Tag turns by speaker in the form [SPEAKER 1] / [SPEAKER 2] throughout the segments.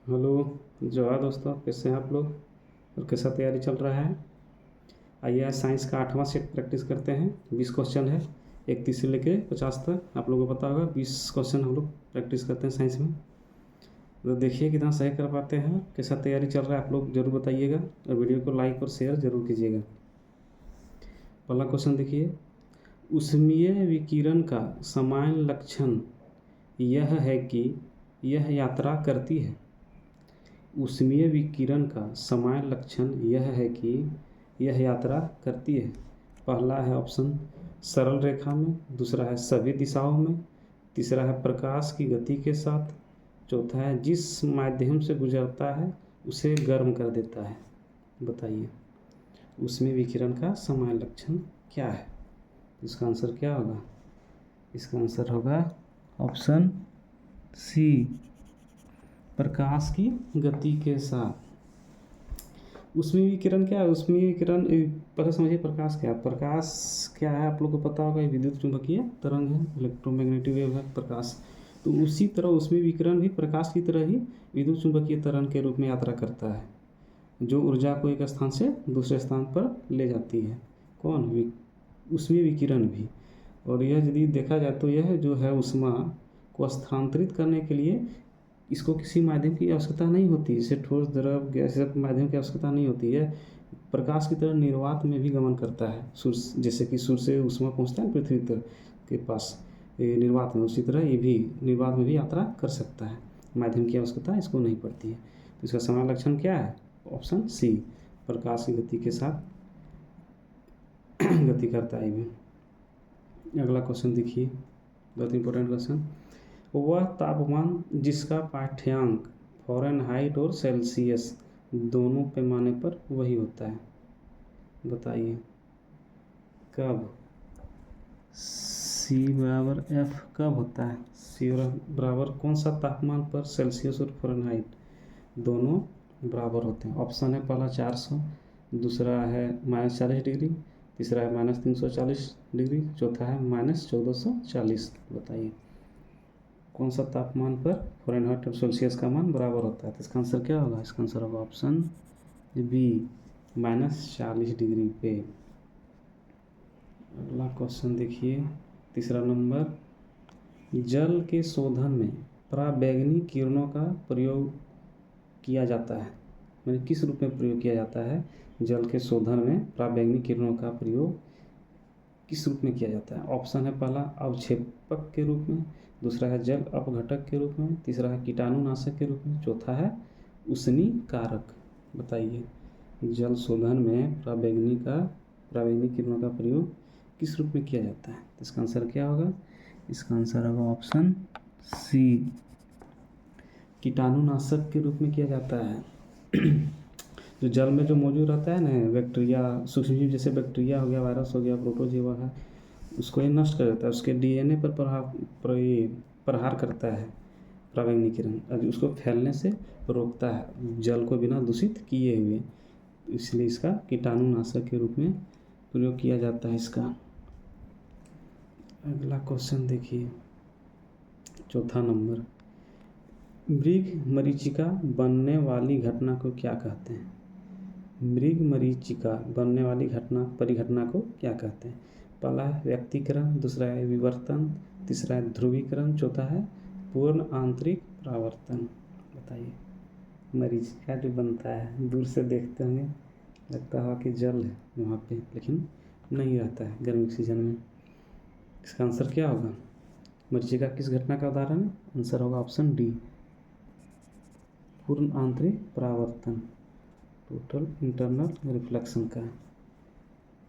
[SPEAKER 1] Hello. जोहार दोस्तों, कैसे हैं आप लोग और कैसा तैयारी चल रहा है। आइए आज साइंस का 8वां सेट प्रैक्टिस करते हैं। 20 क्वेश्चन है, 31 से लेके 50 तक। आप लोगों को पता होगा 20 क्वेश्चन हम लोग प्रैक्टिस करते हैं साइंस में। तो देखिए कितना सही कर पाते हैं, कैसा तैयारी चल रहा है, आप लोग ज़रूर बताइएगा और वीडियो को लाइक और शेयर ज़रूर कीजिएगा। पहला क्वेश्चन देखिए, ऊष्मीय विकिरण का सामान्य लक्षण यह है कि यह यात्रा करती है। ऊष्मीय विकिरण का सामान्य लक्षण यह है कि यह यात्रा करती है। पहला है ऑप्शन सरल रेखा में, दूसरा है सभी दिशाओं में, तीसरा है प्रकाश की गति के साथ, चौथा है जिस माध्यम से गुजरता है उसे गर्म कर देता है। बताइए ऊष्मीय विकिरण का सामान्य लक्षण क्या है। इसका आंसर क्या होगा? इसका आंसर होगा ऑप्शन सी, प्रकाश की गति के साथ। ऊष्मीय विकिरण क्या है? ऊष्मीय विकिरण पहले समझिए प्रकाश क्या है। प्रकाश क्या है आप लोग को पता होगा, विद्युत चुंबकीय तरंग है, इलेक्ट्रोमैग्नेटिक वेव है प्रकाश। तो उसी तरह ऊष्मीय विकिरण भी प्रकाश की तरह ही विद्युत चुंबकीय तरंग के रूप में यात्रा करता है, जो ऊर्जा को एक स्थान से दूसरे स्थान पर ले जाती है। कौन? ऊष्मीय विकिरण भी। और यह यदि देखा जाए तो यह जो है ऊष्मा को स्थानांतरित करने के लिए इसको किसी माध्यम की आवश्यकता नहीं होती, जैसे ठोस द्रव गैस माध्यम की आवश्यकता नहीं होती है। प्रकाश की तरह निर्वात में भी गमन करता है। सूर्य, जैसे कि सूर्य से ऊष्मा पहुंचता है पृथ्वी तक के पास निर्वात में, उसी तरह ये भी निर्वात में भी यात्रा कर सकता है। माध्यम की आवश्यकता इसको नहीं पड़ती है। तो इसका सामान्य लक्षण क्या है? ऑप्शन सी, प्रकाश की गति के साथ गति करता है। भी अगला क्वेश्चन देखिए, बहुत इंपॉर्टेंट क्वेश्चन। वह तापमान जिसका पाठ्यांक फ़ारेनहाइट और सेल्सियस दोनों पैमाने पर वही होता है। बताइए कब C बराबर F कब होता है? C बराबर कौन सा तापमान पर सेल्सियस और फ़ारेनहाइट दोनों बराबर होते हैं? ऑप्शन है पहला 400, दूसरा है -40 डिग्री, तीसरा है -340 डिग्री, चौथा है -1440। बताइए कौन सा तापमान पर फ़ारेनहाइट और सेल्सियस का मान बराबर होता है? तो इसका आंसर क्या होगा? इसका आंसर होगा ऑप्शन बी, -40 डिग्री पे। अगला क्वेश्चन देखिए, तीसरा नंबर, जल के शोधन में पराबैंगनी किरणों का प्रयोग किया जाता है। मैंने किस रूप में प्रयोग किया जाता है? जल के शोधन में पराबैंगनी किरणों का प्रयोग किस रूप में किया जाता है? ऑप्शन है पहला अवक्षेपक के रूप में, दूसरा है जल अपघटक के रूप में, तीसरा है कीटाणुनाशक के रूप में, चौथा है उष्णी कारक। बताइए जल शोधन में पराबैंगनी किरणों का प्रयोग किस रूप में किया जाता है? इसका आंसर क्या होगा? इसका आंसर होगा ऑप्शन सी, कीटाणुनाशक के रूप में किया जाता है। जो जल में जो मौजूद रहता है ना, बैक्टीरिया, सूक्ष्मजीव जैसे बैक्टीरिया हो गया, वायरस हो गया, प्रोटोजोआ है, उसको ये नष्ट कर देता है। उसके DNA पर प्रहार करता है पराबैंगनी किरण, और उसको फैलने से रोकता है, जल को बिना दूषित किए हुए। इसलिए इसका कीटाणुनाशक के रूप में प्रयोग किया जाता है इसका। अगला क्वेश्चन देखिए, चौथा नंबर, मृग मरीचिका बनने वाली घटना को क्या कहते हैं? मृग मरीचिका बनने वाली परिघटना को क्या कहते हैं? पहला है व्यक्तीकरण, दूसरा है विवर्तन, तीसरा है ध्रुवीकरण, चौथा है पूर्ण आंतरिक परावर्तन। बताइए मरीचिका जो बनता है, दूर से देखते होंगे लगता है कि जल है वहाँ पे, लेकिन नहीं रहता है गर्मी के सीजन में। इसका आंसर क्या होगा? मरीचिका किस घटना का उदाहरण है? आंसर होगा ऑप्शन डी, पूर्ण आंतरिक परावर्तन, टोटल इंटरनल रिफ्लेक्शन का,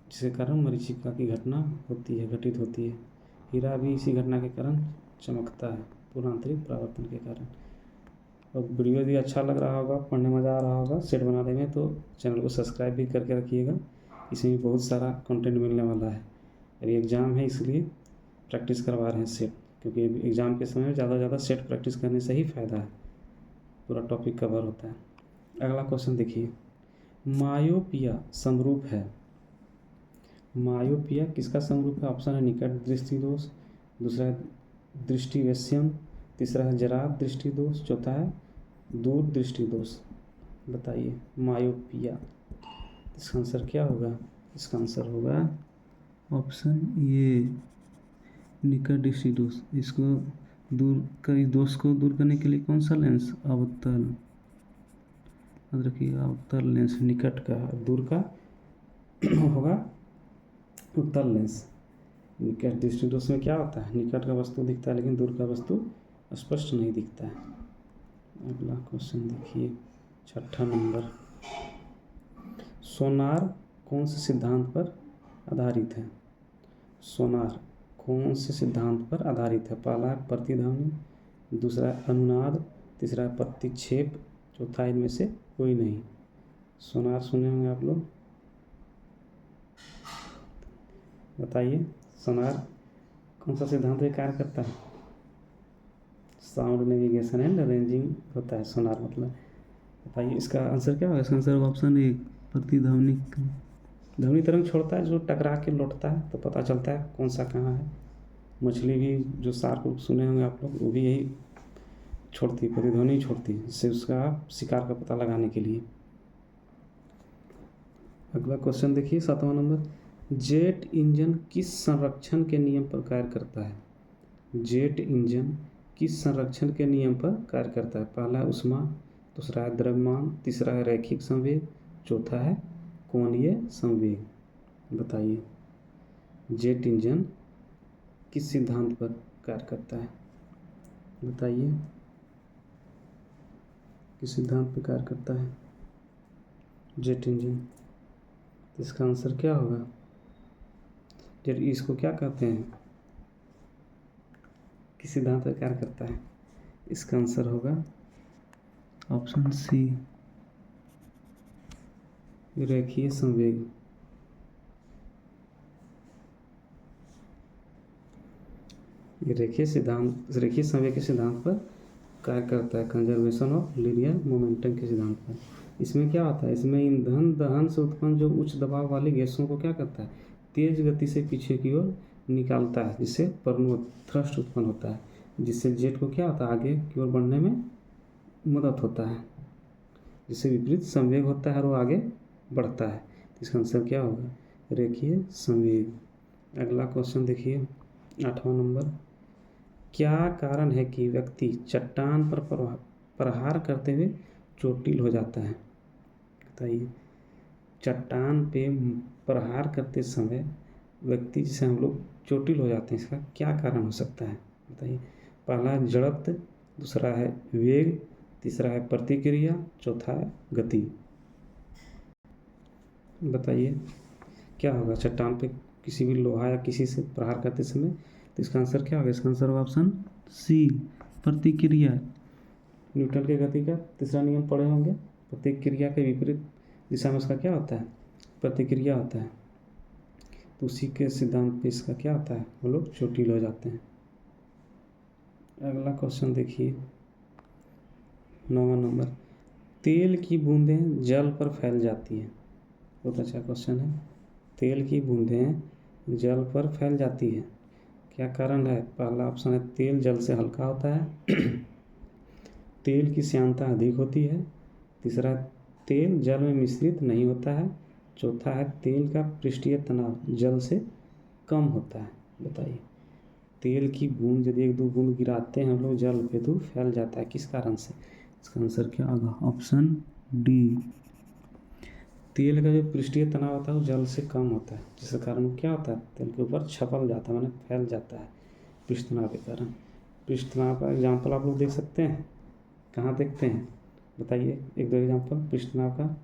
[SPEAKER 1] जिसके कारण मरीचिका की घटना होती है, घटित होती है। हीरा भी इसी घटना के कारण चमकता है, पूर्ण आंतरिक परावर्तन के कारण। और वीडियो यदि अच्छा लग रहा होगा, पढ़ने में मज़ा आ रहा होगा सेट बनाने में, तो चैनल को सब्सक्राइब भी करके रखिएगा। इसमें बहुत सारा कंटेंट मिलने वाला है। अभी एग्ज़ाम है इसलिए प्रैक्टिस करवा रहे हैं सेट, क्योंकि एग्ज़ाम के समय में ज़्यादा से ज़्यादा सेट प्रैक्टिस करने से ही फ़ायदा है, पूरा टॉपिक कवर होता है। अगला क्वेश्चन देखिए, मायोपिया समरूप है। मायोपिया किसका समरूप है? ऑप्शन है निकट दृष्टि दोष, दूसरा है दृष्टिवैषम्य, तीसरा है जराद दृष्टि दोष, चौथा है दूरदृष्टि दोष। बताइए, मायोपिया। इसका आंसर क्या होगा? इसका आंसर होगा ऑप्शन ए, निकट दृष्टि दोष। इसको इस दोष को दूर करने के लिए कौन सा लेंस? अवतल। याद रखिए, अवतल लेंस निकट का, दूर का होगा उत्तल लेंस। निकट दृष्टि दोष में क्या होता है? निकट का वस्तु दिखता है लेकिन दूर का वस्तु स्पष्ट नहीं दिखता है। अगला क्वेश्चन देखिए, 6ठा नंबर। सोनार कौन से सिद्धांत पर आधारित है? सोनार कौन से सिद्धांत पर आधारित है? पहला है प्रतिध्वनि, दूसरा है अनुनाद, तीसरा है प्रतिक्षेप, चौथा इनमें से कोई नहीं। सोनार सुने होंगे आप लोग, बताइए सोनार कौन सा सिद्धांत पे कार्य करता है? साउंड नेविगेशन एंड रेंजिंग होता है सोनार मतलब। बताइए इसका आंसर क्या होगा? इसका आंसर ऑप्शन ए, प्रतिध्वनि। ध्वनि तरंग छोड़ता है जो टकरा के लौटता है, तो पता चलता है कौन सा कहाँ है। मछली भी जो शार्क सुने होंगे आप लोग, वो भी यही छोड़ती, प्रतिध्वनि छोड़ती है, जिससे उसका शिकार का पता लगाने के लिए। अगला क्वेश्चन देखिए, 7वां नंबर। जेट इंजन किस संरक्षण के नियम पर कार्य करता है? जेट इंजन किस संरक्षण के नियम पर कार्य करता है? पहला है ऊष्मा, दूसरा है द्रव्यमान, तीसरा है रैखिक संवेग, चौथा है कोणीय संवेग। बताइए जेट इंजन किस सिद्धांत पर कार्य करता है? बताइए किस सिद्धांत पर कार्य करता है जेट इंजन? तो इसका आंसर क्या होगा? जेट इसको क्या कहते हैं, किस सिद्धांत पर कार्य करता है? इसका आंसर होगा ऑप्शन सी, रेखीय संवेग। ये रेखीय संवेग के सिद्धांत पर कार्य करता है, कंजर्वेशन ऑफ लीनियर मोमेंटम के सिद्धांत पर। इसमें क्या होता है? इसमें ईंधन दहन से उत्पन्न जो उच्च दबाव वाली गैसों को क्या करता है? तेज गति से पीछे की ओर निकालता है, जिससे परमाणु थ्रस्ट उत्पन्न होता है, जिससे जेट को क्या होता है? आगे की ओर बढ़ने में मदद होता है, जिससे विपरीत संवेग होता है और वो आगे बढ़ता है। इसका आंसर क्या होगा? रेखीय संवेग। अगला क्वेश्चन देखिए, 8वां नंबर। क्या कारण है कि व्यक्ति चट्टान पर प्रहार करते हुए चोटिल हो जाता है? बताइए चट्टान पे प्रहार करते समय व्यक्ति जिसे हम लोग चोटिल हो जाते हैं, इसका क्या कारण हो सकता है? बताइए। पहला है जड़त्व, दूसरा है वेग, तीसरा है प्रतिक्रिया, चौथा है गति। बताइए क्या होगा? चट्टान पे किसी भी लोहा या किसी से प्रहार करते समय, तो इसका आंसर क्या होगा? इसका आंसर होगा ऑप्शन सी, प्रतिक्रिया। न्यूटन के गति का तीसरा नियम पढ़े होंगे, प्रतिक्रिया के विपरीत दिशा में उसका क्या होता है? प्रतिक्रिया होता है। तो उसी के सिद्धांत पे इसका क्या होता है? वो लोग चोटिल हो जाते हैं। अगला क्वेश्चन देखिए, 9वां नंबर। तेल की बूंदें जल पर फैल जाती हैं। बहुत अच्छा क्वेश्चन है। तेल की बूंदें जल पर फैल जाती है, क्या कारण है? पहला ऑप्शन है तेल जल से हल्का होता है, तेल की श्यानता अधिक होती है, तीसरा तेल जल में मिश्रित नहीं होता है, चौथा है तेल का पृष्ठीय तनाव जल से कम होता है। बताइए तेल की बूंद यदि एक दो बूंद गिराते हैं हम लोग जल पे तो फैल जाता है, किस कारण से? इसका आंसर क्या होगा? ऑप्शन डी, तेल का जो पृष्ठीय तनाव होता है वो जल से कम होता है, जिसके कारण क्या होता है? तेल के ऊपर छपल जाता है, माने फैल जाता है पृष्ठ तनाव के कारण। पृष्ठ तनाव का एग्जाम्पल आप लोग देख सकते हैं, कहाँ देखते हैं? बताइए एक दो एग्जाम्पल पृष्ठ तनाव का।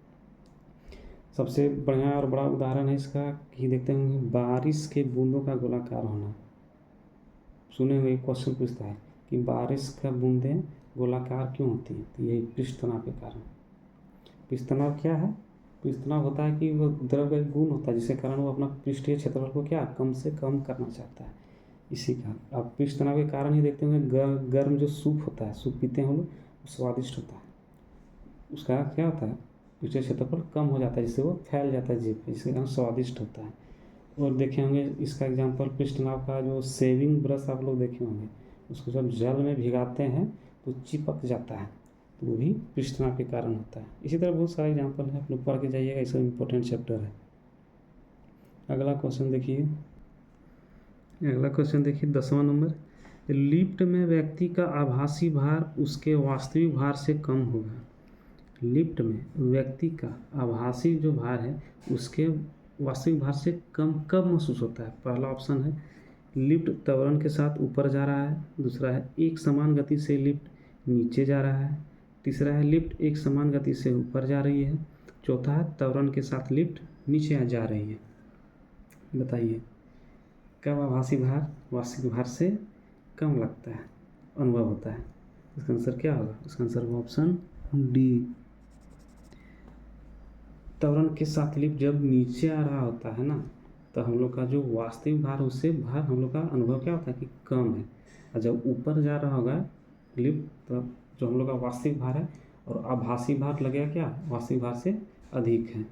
[SPEAKER 1] सबसे बढ़िया और बड़ा उदाहरण है इसका कि देखते होंगे बारिश के बूंदों का गोलाकार होना। सुने हुए क्वेश्चन पूछता है कि बारिश का बूंदें गोलाकार क्यों होती हैं? तो यही पृष्ठ तनाव के कारण। पृष्ठ तनाव क्या है? पृष्ठ तनाव होता है कि वो द्रव का गुण होता है, जिसके कारण वो अपना पृष्ठीय क्षेत्रफल को क्या कम से कम करना चाहता है। इसी का आप पृष्ठ तनाव के कारण ही देखते होंगे गर्म जो सूप होता है, सूप पीते हैं हम लोग, वो स्वादिष्ट होता है। उसका क्या होता है? पृष्ठीय क्षेत्रफल कम हो जाता है, जिससे वो फैल जाता है जीभ पे, जिसके कारण स्वादिष्ट होता है। और देखे होंगे इसका एग्जाम्पल पृष्ठ तनाव का जो सेविंग ब्रश आप लोग देखे होंगे, उसको जब जल में भिगाते हैं तो चिपक जाता है, तो वो भी पृष्ठ तनाव के कारण होता है। इसी तरह बहुत सारे एग्जाम्पल है, आप लोग पढ़ के जाइएगा, इसका इम्पोर्टेंट चैप्टर है। अगला क्वेश्चन देखिए, 10वां नंबर, लिफ्ट में व्यक्ति का आभासी भार उसके वास्तविक भार से कम होगा। लिफ्ट में व्यक्ति का आभासी जो भार है उसके वास्तविक भार से कम कब महसूस होता है? पहला ऑप्शन है लिफ्ट त्वरण के साथ ऊपर जा रहा है, दूसरा है एक समान गति से लिफ्ट नीचे जा रहा है, तीसरा है लिफ्ट एक समान गति से ऊपर जा रही है, चौथा है त्वरण के साथ लिफ्ट नीचे जा रही है। बताइए कब आभासी भार वास्तविक भार से कम लगता है, अनुभव होता है? इसका आंसर क्या होगा? इसका आंसर होगा ऑप्शन डी। त्वरण के साथ लिफ्ट जब नीचे आ रहा होता है ना, तो हम लोग का जो वास्तविक भार उससे भार हम लोग का अनुभव क्या होता है कि कम है, और जब ऊपर जा रहा होगा लिफ्ट तब जो हम लोग का वास्तविक भार है और आभासी भार लगेगा क्या, वास्तविक भार से अधिक है।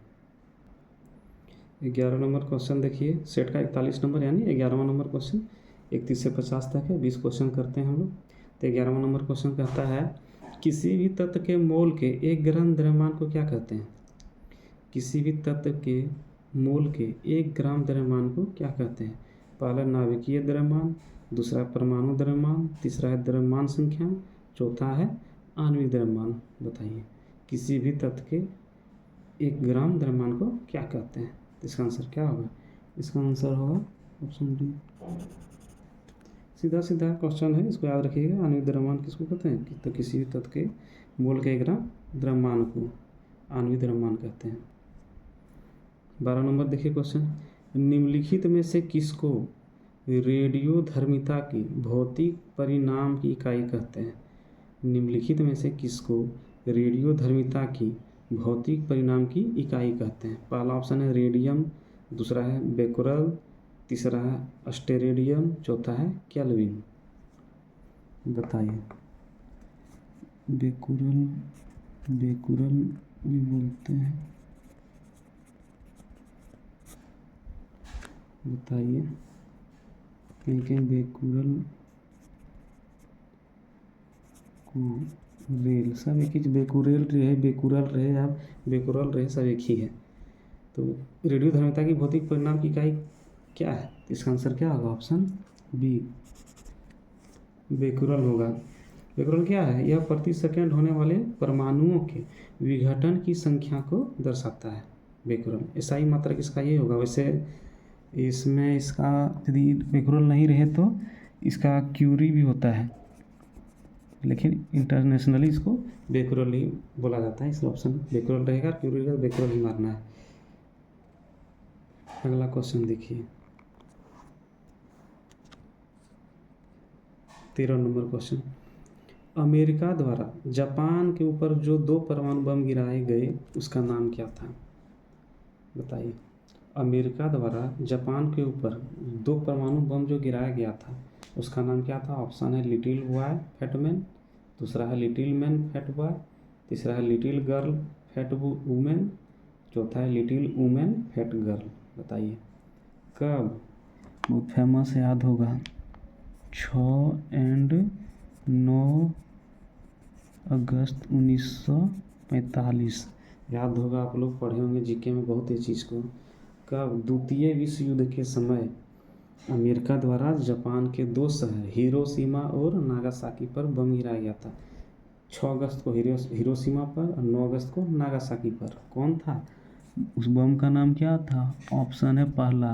[SPEAKER 1] 11 नंबर क्वेश्चन देखिए, सेट का 41 नंबर यानी 11वां नंबर क्वेश्चन, 31 से 50 तक है, 20 क्वेश्चन करते हैं हम लोग। तो 11वां नंबर क्वेश्चन कहता है किसी भी तत्व के मोल के 1 ग्राम द्रव्यमान को क्या कहते हैं? किसी भी तत्व के मोल के 1 ग्राम द्रव्यमान को क्या कहते हैं? पहला नाभिकीय द्रव्यमान, दूसरा परमाणु द्रव्यमान, तीसरा है द्रव्यमान संख्या, चौथा है आणविक द्रव्यमान। बताइए किसी भी तत्व के 1 ग्राम द्रव्यमान को क्या कहते हैं? इसका आंसर क्या होगा? इसका आंसर होगा ऑप्शन डी। सीधा सीधा क्वेश्चन है, इसको याद रखिएगा। आणविक द्रव्यमान किसको कहते हैं? तो किसी भी तत्व के मोल के 1 ग्राम द्रव्यमान को आणविक द्रव्यमान कहते हैं। 12 नंबर देखिए क्वेश्चन, निम्नलिखित में से किसको रेडियोधर्मिता की भौतिक परिणाम की इकाई कहते हैं? निम्नलिखित में से किसको रेडियोधर्मिता की भौतिक परिणाम की इकाई कहते हैं? पहला ऑप्शन है रेडियम, दूसरा है बेकुरल, तीसरा है अस्टेरेडियम, चौथा है केल्विन। बताइए बेकुरल भी बोलते हैं, बताइए कहीं बेकुरल को रेल सब एक ही, बेकुरल रहे आप बेकुरल रहे सब एक ही है। तो रेडियोधर्मिता की भौतिक परिणाम की इकाई क्या है? इसका आंसर क्या होगा? ऑप्शन बी बेकुरल होगा। बेकुरल क्या है? यह प्रति सेकंड होने वाले परमाणुओं के विघटन की संख्या को दर्शाता है। बेकुरल एसआई मात्रक इसका ये होगा। वैसे इसमें इसका यदि बेकुरल नहीं रहे तो इसका क्यूरी भी होता है, लेकिन इंटरनेशनली इसको बेकुरल ही बोला जाता है। इसलिए ऑप्शन बेकुरल रहेगा, क्यूरी रहेगा, बेकुरल ही मारना है। अगला क्वेश्चन देखिए, 13 नंबर क्वेश्चन, अमेरिका द्वारा जापान के ऊपर जो 2 परमाणु बम गिराए गए उसका नाम क्या था? बताइए अमेरिका द्वारा जापान के ऊपर 2 परमाणु बम जो गिराया गया था उसका नाम क्या था? ऑप्शन है लिटिल बॉय फैट मैन, दूसरा है लिटिल मैन फैट बॉय, तीसरा है लिटिल गर्ल फैट वुमेन, चौथा है लिटिल वुमेन फैट गर्ल। बताइए कब? बहुत फेमस याद होगा, 6 और 9 अगस्त 1945। याद होगा, आप लोग पढ़े होंगे जीके में बहुत ही चीज़ को। कब? द्वितीय विश्व युद्ध के समय अमेरिका द्वारा जापान के 2 शहर हिरोशिमा और नागासाकी पर बम गिराया गया था। 6 अगस्त को हिरोशिमा पर और 9 अगस्त को नागासाकी पर। कौन था? उस बम का नाम क्या था? ऑप्शन है पहला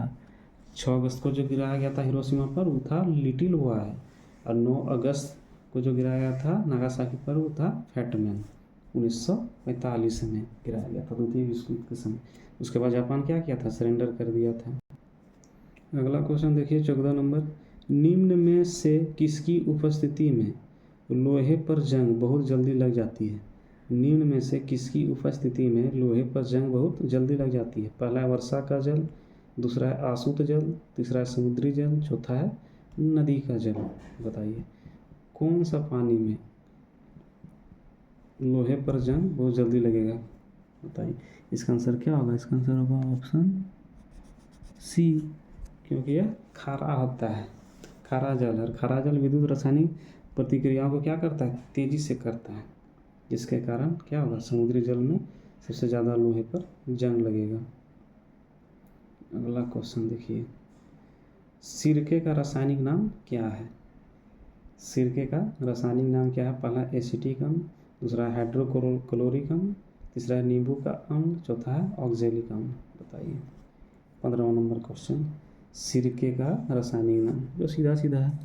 [SPEAKER 1] 6 अगस्त को जो गिराया गया था हिरोशिमा पर वो था लिटिल बॉय, और 9 अगस्त को जो गिराया गया था नागासाकी पर वो था फैट मैन। 1945 में गिराया गया था, द्वितीय विश्व युद्ध के समय। उसके बाद जापान क्या किया था? सरेंडर कर दिया था। अगला क्वेश्चन देखिए 14 नंबर, निम्न में से किसकी उपस्थिति में लोहे पर जंग बहुत जल्दी लग जाती है? निम्न में से किसकी उपस्थिति में लोहे पर जंग बहुत जल्दी लग जाती है? पहला है वर्षा का जल, दूसरा है आसूत जल, तीसरा है समुद्री जल, चौथा है नदी का जल। बताइए कौन सा पानी में लोहे पर जंग बहुत जल्दी लगेगा? बताइए इसका आंसर क्या होगा? इसका आंसर होगा ऑप्शन सी, क्योंकि यह खारा होता है, खारा जल। और खारा जल विद्युत रासायनिक प्रतिक्रियाओं को क्या करता है? तेजी से करता है। जिसके कारण क्या होगा, समुद्री जल में सबसे ज़्यादा लोहे पर जंग लगेगा। अगला क्वेश्चन देखिए, सिरके का रासायनिक नाम क्या है? सिरके का रासायनिक नाम क्या है? पहला एसिटिक अम्ल, दूसरा हाइड्रोक्लोरिक अम्ल, तीसरा है नींबू का अम्ल, चौथा है ऑक्जेलिक अम्ल। बताइए 15वां नंबर क्वेश्चन, सिरके का रासायनिक नाम, जो सीधा सीधा है,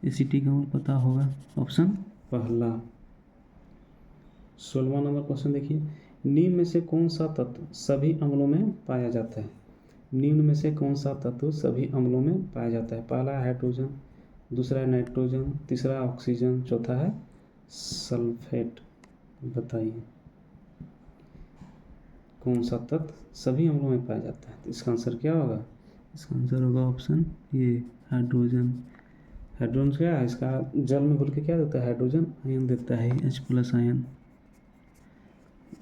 [SPEAKER 1] एसिटिक अम्ल पता होगा, ऑप्शन पहला। 16वां नंबर क्वेश्चन देखिए, निम्न में से कौन सा तत्व सभी अम्लों में पाया जाता है? निम्न में से कौन सा तत्व सभी अम्लों में पाया जाता है? पहला है हाइड्रोजन, दूसरा है नाइट्रोजन, तीसरा है ऑक्सीजन, चौथा है सल्फेट। बताइए कौन सा तत्व सभी अम्लों में पाया जाता है? तो इसका आंसर क्या होगा? इसका आंसर होगा ऑप्शन ये, हाइड्रोजन। हाइड्रोजन क्या है? इसका जल में घुल के क्या देता है? हाइड्रोजन आयन देता है, H+ आयन,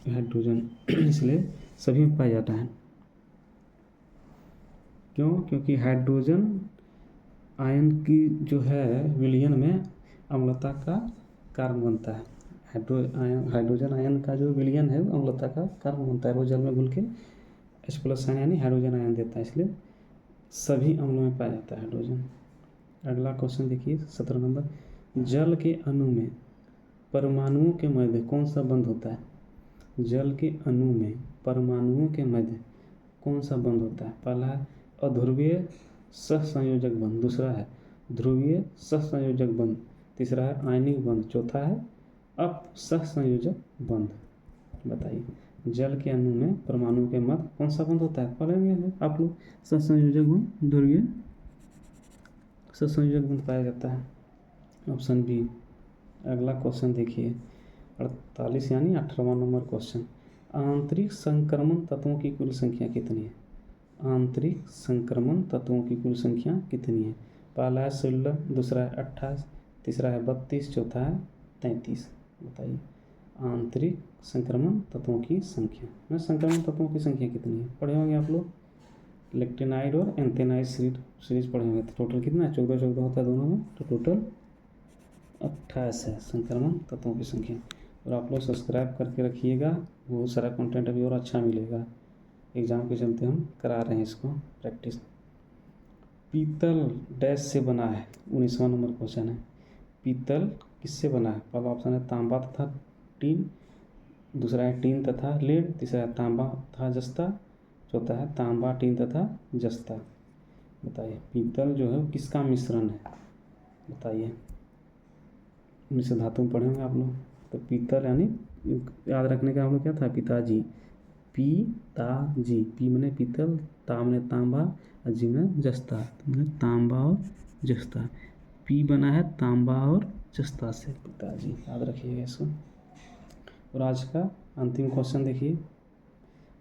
[SPEAKER 1] हाइड्रोजन। इसलिए सभी में पाया जाता है। क्यों? क्योंकि हाइड्रोजन आयन की जो है विलयन में अम्लता का कारण बनता है। हाइड्रोजन आयन का जो विलयन है वो अम्लता का कारण बनता है। वो जल में घुल के H+ आयन यानी हाइड्रोजन आयन देता है, इसलिए सभी अम्लों में पाया जाता है हाइड्रोजन। अगला क्वेश्चन देखिए 17 नंबर, जल के अणु में परमाणुओं के मध्य कौन सा बंध होता है? जल के अणु में परमाणुओं के मध्य कौन सा बंध होता है? पहला है अध्रुवीय सहसंयोजक बंध, दूसरा है ध्रुवीय सहसंयोजक बंध, तीसरा है आयनिक बंध, चौथा है अपसहसंयोजक बंध। बताइए जल के अणु में परमाणु के मध्य कौन सा बंध होता है? पढ़ेंगे आप लोग, सहसंयोजक बंध, ध्रुवीय सहसंयोजक बंध पाया जाता है, ऑप्शन बी। अगला क्वेश्चन देखिए 48 यानी 18वां नंबर क्वेश्चन, आंतरिक संक्रमण तत्वों की कुल संख्या कितनी है? आंतरिक संक्रमण तत्वों की कुल संख्या कितनी है? पहला है 16, दूसरा है 28, तीसरा है 32, चौथा है 33। बताइए आंतरिक संक्रमण तत्वों की संख्या, संक्रमण तत्वों की संख्या कितनी है? पढ़े होंगे आप लोग, लेक्टिनाइड और एंथेनाइड सीरीज पढ़े होंगे। तो टोटल कितना है? 14 होता है दोनों में, तो टोटल 28 है संक्रमण तत्वों की संख्या। और आप लोग सब्सक्राइब करके रखिएगा, बहुत सारा कंटेंट अभी और अच्छा मिलेगा। एग्ज़ाम के चलते हम करा रहे हैं इसको प्रैक्टिस। पीतल डैश से बना है? 19वां नंबर क्वेश्चन है, पीतल किससे बना है? पहला ऑप्शन है तांबा तथा टीन, दूसरा है टीन तथा लेड, तीसरा है तांबा तथा जस्ता, चौथा है तांबा टीन तथा जस्ता। बताइए पीतल जो है किसका मिश्रण है? बताइए, मिश्र धातु में पढ़ेंगे आप लोग। तो पीतल यानी याद रखने का हम लोग क्या था? पिताजी, पिताजी, पी मने पीतल, ता मने तांबा और जी मने जस्ता, तो मने तांबा और जस्ता। पी बना है तांबा और जस्ता से, पिताजी, याद रखिएगा इसको। और आज का अंतिम क्वेश्चन देखिए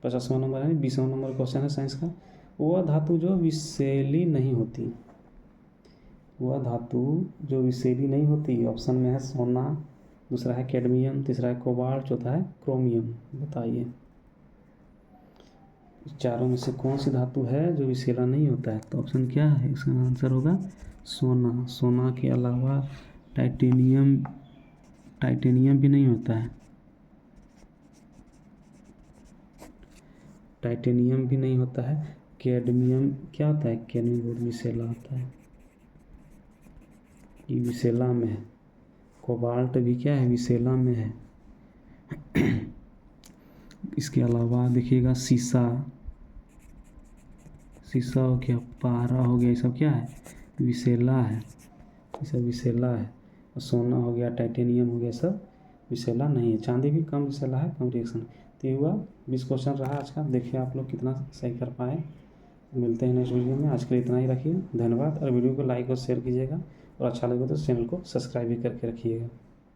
[SPEAKER 1] 50वां नंबर है, 20वां नंबर क्वेश्चन है साइंस का, वह धातु जो विषैली नहीं होती, वह धातु जो विषैली नहीं होती, ऑप्शन में है सोना, दूसरा है कैडमियम, तीसरा है कोबाल्ट, चौथा है क्रोमियम। बताइए चारों में से कौन सी धातु है जो विषैला नहीं होता है? तो ऑप्शन क्या है? इसका आंसर होगा सोना। सोना के अलावा टाइटेनियम भी नहीं होता है, टाइटेनियम भी नहीं होता है। कैडमियम क्या होता है? कैडमियम बहुत विषैला होता है, ये विषैला में है। कोबाल्ट भी क्या है? विषैला में है। इसके अलावा देखिएगा शीशा हो गया, पारा हो गया, ये सब क्या है? विषैला है, ये सब विषैला है। और सोना हो गया, टाइटेनियम हो गया, सब विषैला नहीं है। चांदी भी कम विषैला है, कम रिएक्शन। तो ये हुआ 20 क्वेश्चन रहा आज का। देखिए आप लोग कितना सही कर पाए। मिलते हैं नेक्स्ट वीडियो में, आज के लिए इतना ही रखिए। धन्यवाद। और वीडियो को लाइक और शेयर कीजिएगा, और अच्छा लगे तो चैनल को सब्सक्राइब भी करके रखिएगा।